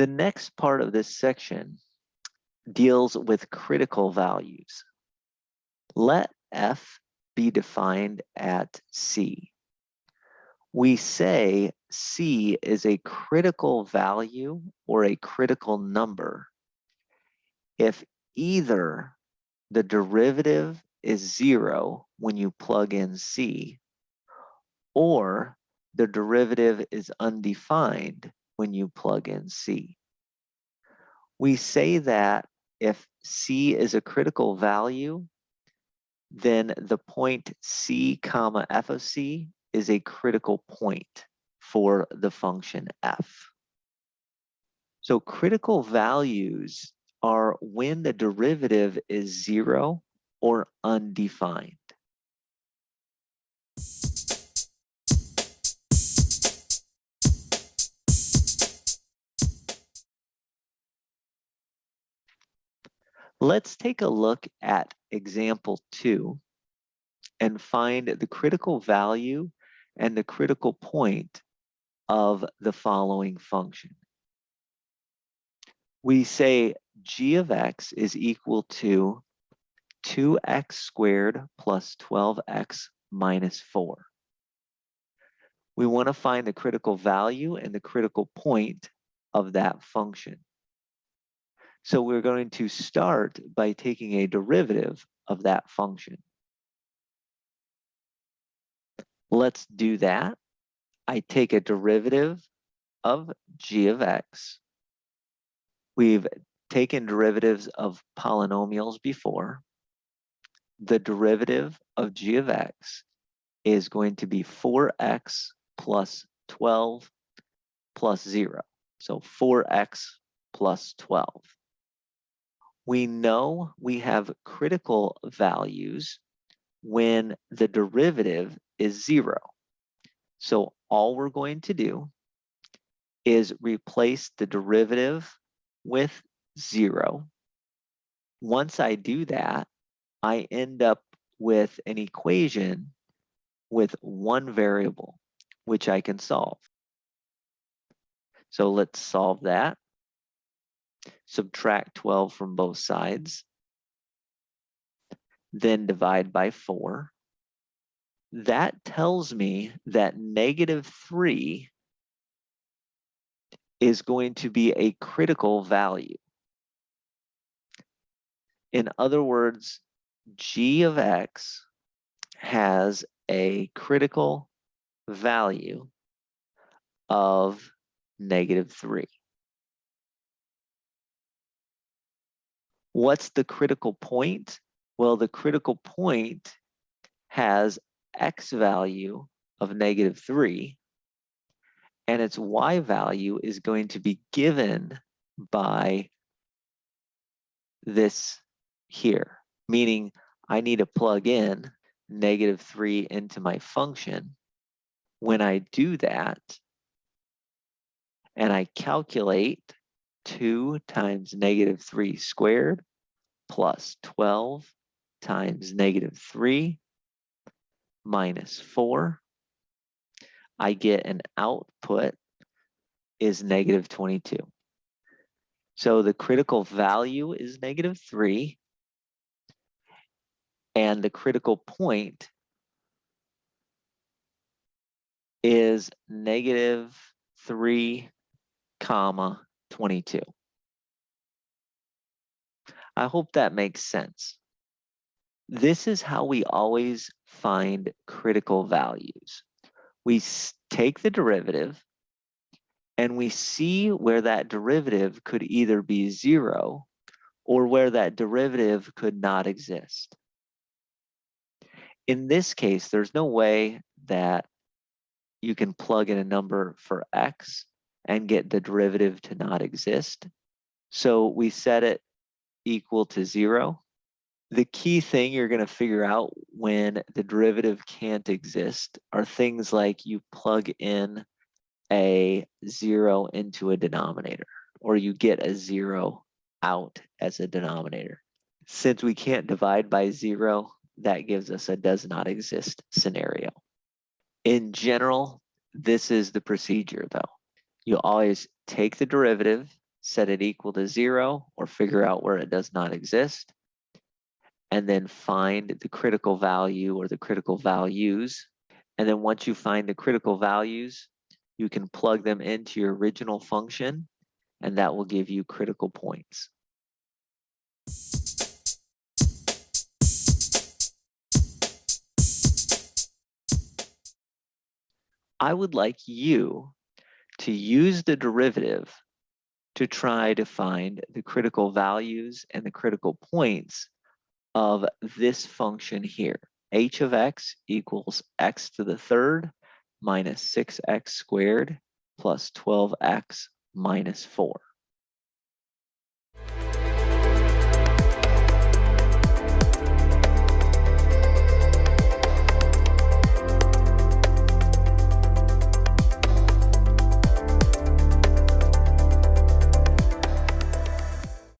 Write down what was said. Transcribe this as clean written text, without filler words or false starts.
The next part of this section deals with critical values. Let f be defined at c. We say c is a critical value or a critical number if either the derivative is 0 when you plug in c, or the derivative is undefined when you plug in c. We say that if c is a critical value, then the point c comma f of c is a critical point for the function f. So critical values are when the derivative is 0 or undefined. Let's take a look at example 2 and find the critical value and the critical point of the following function. We say g of x is equal to 2x squared plus 12x minus 4. We want to find the critical value and the critical point of that function. So we're going to start by taking a derivative of that function. Let's do that. I take a derivative of g of x. We've taken derivatives of polynomials before. The derivative of g of x is going to be 4x plus 12 plus 0. So 4x plus 12. We know we have critical values when the derivative is 0. So all we're going to do is replace the derivative with 0. Once I do that, I end up with an equation with one variable, which I can solve. So let's solve that. Subtract 12 from both sides. Then divide by 4. That tells me that -3 is going to be a critical value. In other words, g of x has a critical value of -3. What's the critical point? Well, the critical point has x value of -3, and its y value is going to be given by this here, meaning I need to plug in -3 into my function. When I do that, and I calculate 2 times -3 squared plus 12 times -3 minus 4, I get an output is -22. So the critical value is -3, and the critical point is -3, 22. I hope that makes sense. This is how we always find critical values. We take the derivative and we see where that derivative could either be 0 or where that derivative could not exist. In this case, there's no way that you can plug in a number for x and get the derivative to not exist. So we set it equal to 0. The key thing you're going to figure out when the derivative can't exist are things like you plug in a 0 into a denominator, or you get a 0 out as a denominator. Since we can't divide by 0, that gives us a does not exist scenario. In general, this is the procedure though. You always take the derivative set it equal to 0 or figure out where it does not exist, and then find the critical value or the critical values. And then once you find the critical values, you can plug them into your original function, and that will give you critical points. I would like you to use the derivative to try to find the critical values and the critical points of this function here. H of x equals x to the third minus 6x squared plus 12x minus 4.